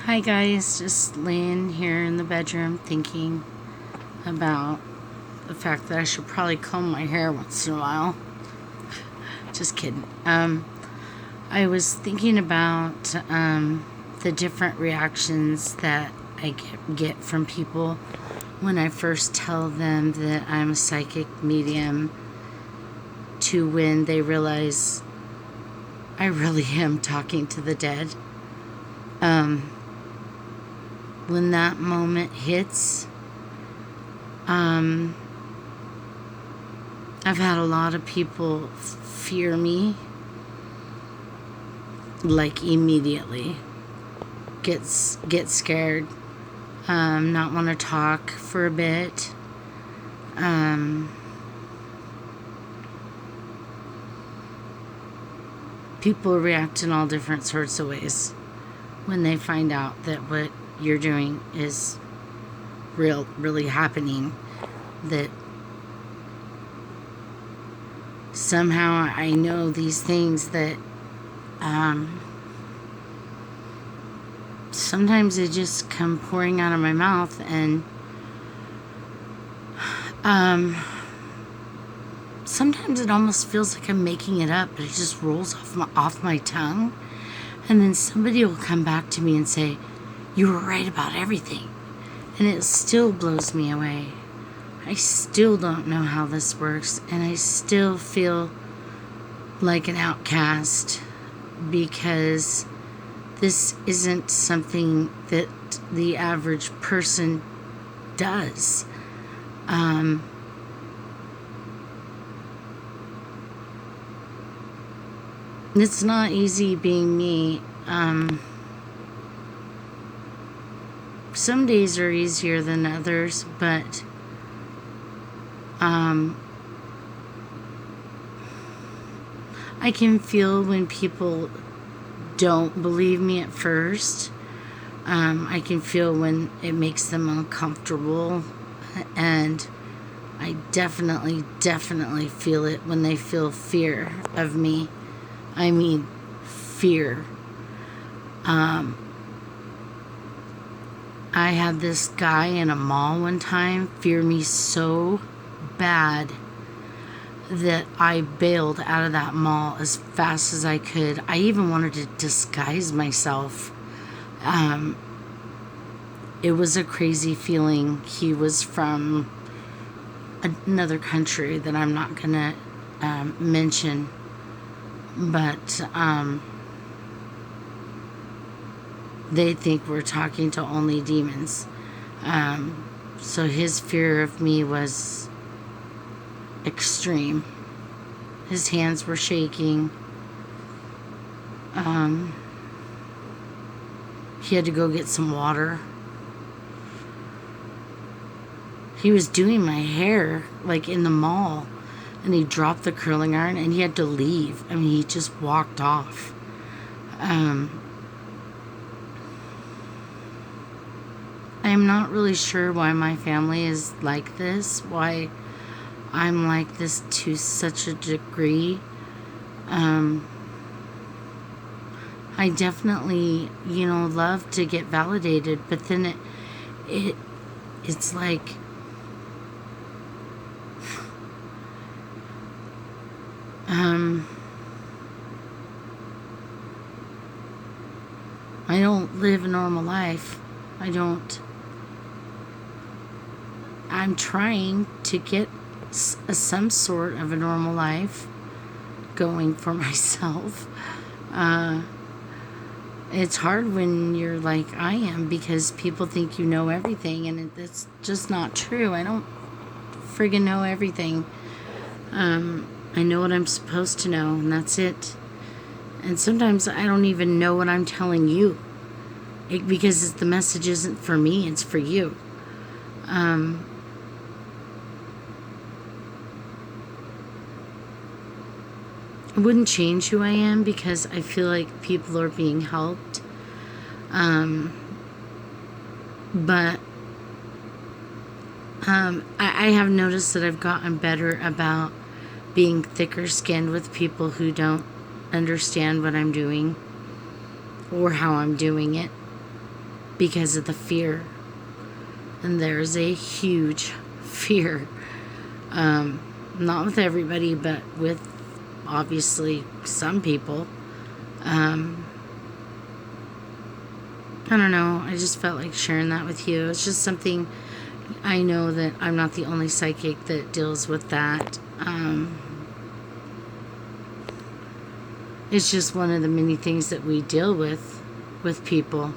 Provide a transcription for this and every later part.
Hi guys, just laying here in the bedroom thinking about the fact that I should probably comb my hair once in a while. Just kidding. I was thinking about the different reactions that I get from people when I first tell them that I'm a psychic medium, to when they realize I really am talking to the dead. When that moment hits, I've had a lot of people fear me, like immediately. Get scared, not want to talk for a bit. People react in all different sorts of ways when they find out that what you're doing is really happening, that somehow I know these things that sometimes they just come pouring out of my mouth, and sometimes it almost feels like I'm making it up, but it just rolls off my tongue. And then somebody will come back to me and say, "You were right about everything." And it still blows me away. I still don't know how this works, and I still feel like an outcast, because this isn't something that the average person does. It's not easy being me. Some days are easier than others, but I can feel when people don't believe me at first. I can feel when it makes them uncomfortable, and I definitely feel it when they feel fear of me. I mean, fear. I had this guy in a mall one time fear me so bad that I bailed out of that mall as fast as I could. I even wanted to disguise myself. It was a crazy feeling. He was from another country that I'm not gonna mention, but they think we're talking to only demons. So his fear of me was extreme. His hands were shaking. He had to go get some water. He was doing my hair like in the mall, and he dropped the curling iron and he had to leave. I mean, he just walked off. I'm not really sure why my family is like this, why I'm like this to such a degree. I definitely, love to get validated, but then it's like I don't live a normal life. I'm trying to get some sort of a normal life going for myself. It's hard when you're like I am, because people think you know everything, and it's just not true. I don't friggin' know everything. I know what I'm supposed to know, and that's it. And sometimes I don't even know what I'm telling you, because the message isn't for me, it's for you. I wouldn't change who I am, because I feel like people are being helped. But I have noticed that I've gotten better about being thicker skinned with people who don't understand what I'm doing or how I'm doing it. because of the fear. And there's a huge fear. Not with everybody, but with obviously some people. I don't know. I just felt like sharing that with you. It's just something, I know that I'm not the only psychic that deals with that. It's just one of the many things that we deal with people.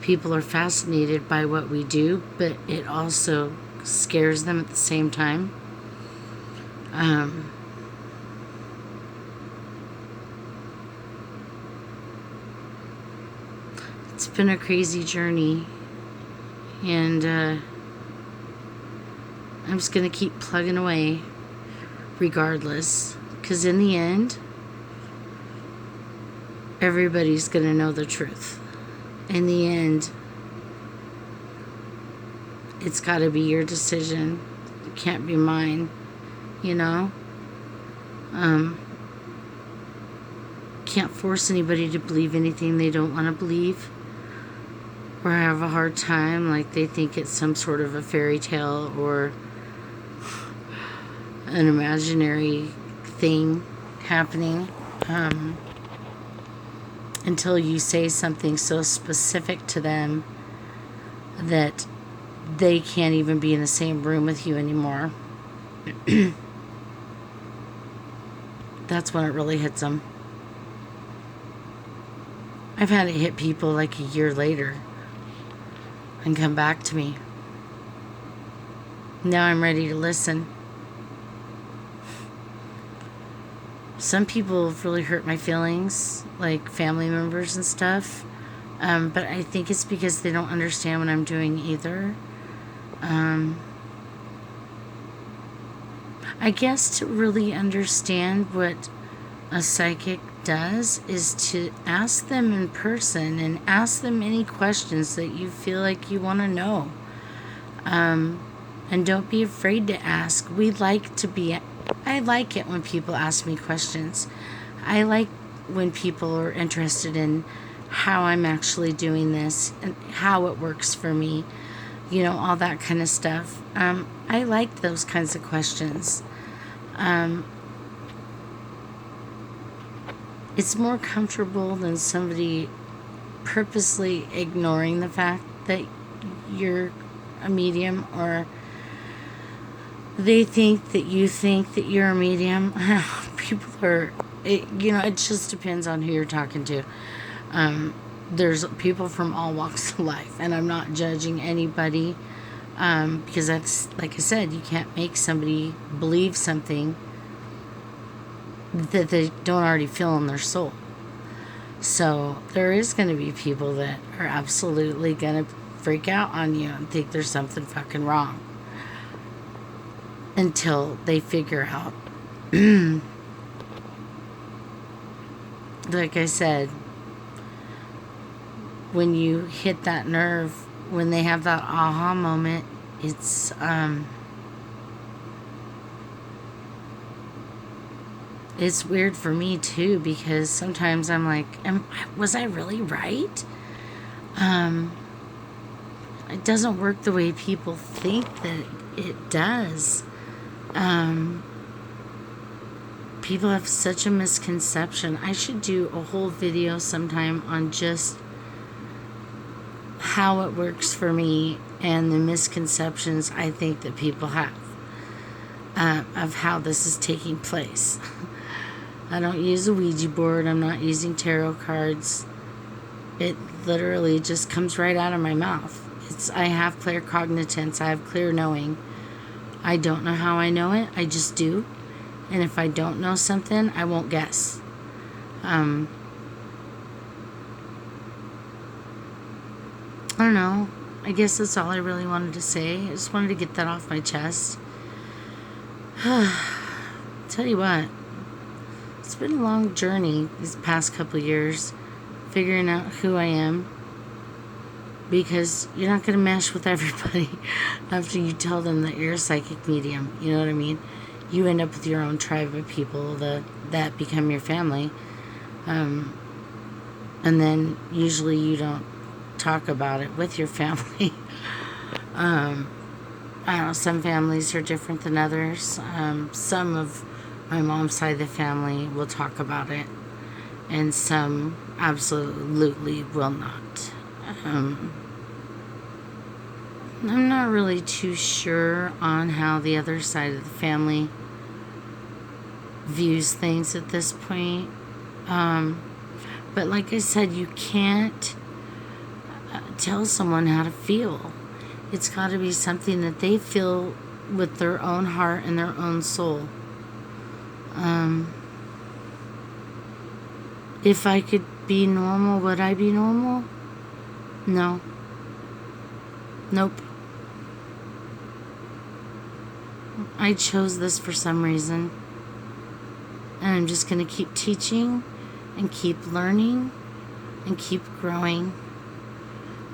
People are fascinated by what we do, but it also scares them at the same time. It's been a crazy journey, and I'm just going to keep plugging away regardless, because in the end, everybody's going to know the truth. In the end, it's got to be your decision. It can't be mine, you know? Can't force anybody to believe anything they don't want to believe, or have a hard time like they think it's some sort of a fairy tale or an imaginary thing happening, until you say something so specific to them that they can't even be in the same room with you anymore. That's when it really hits them. I've had it hit people like a year later and come back to me. Now I'm ready to listen. Some people have really hurt my feelings, like family members and stuff. But I think it's because they don't understand what I'm doing either. I guess to really understand what a psychic does is to ask them in person and ask them any questions that you feel like you want to know. And don't be afraid to ask. I like it when people ask me questions. I like when people are interested in how I'm actually doing this and how it works for me. You know, all that kind of stuff. I like those kinds of questions. It's more comfortable than somebody purposely ignoring the fact that you're a medium, or they think that you think that you're a medium. People are, it just depends on who you're talking to. There's people from all walks of life, and I'm not judging anybody, because that's, like I said, you can't make somebody believe something that they don't already feel in their soul. So there is going to be people that are absolutely going to freak out on you and think there's something fucking wrong until they figure out. Like I said, when you hit that nerve, when they have that aha moment, it's weird for me too, because sometimes I'm like, was I really right? It doesn't work the way people think that it does. People have such a misconception. I should do a whole video sometime on just how it works for me and the misconceptions I think that people have of how this is taking place. I don't use a Ouija board. I'm not using tarot cards. It literally just comes right out of my mouth. I have clear cognizance. I have clear knowing. I don't know how I know it. I just do. And if I don't know something, I won't guess. I don't know. I guess that's all I really wanted to say. I just wanted to get that off my chest. Tell you what, it's been a long journey these past couple years, figuring out who I am, because you're not going to mesh with everybody after you tell them that you're a psychic medium. You know what I mean? You end up with your own tribe of people that become your family. And then usually you don't talk about it with your family. I don't know, some families are different than others. Some of my mom's side of the family will talk about it, and some absolutely will not. I'm not really too sure on how the other side of the family views things at this point. But like I said, you can't tell someone how to feel. It's got to be something that they feel with their own heart and their own soul. If I could be normal, would I be normal? No. Nope. I chose this for some reason. And I'm just going to keep teaching and keep learning and keep growing.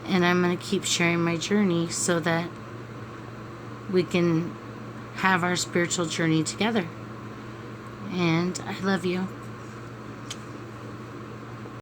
And I'm going to keep sharing my journey so that we can have our spiritual journey together. And I love you.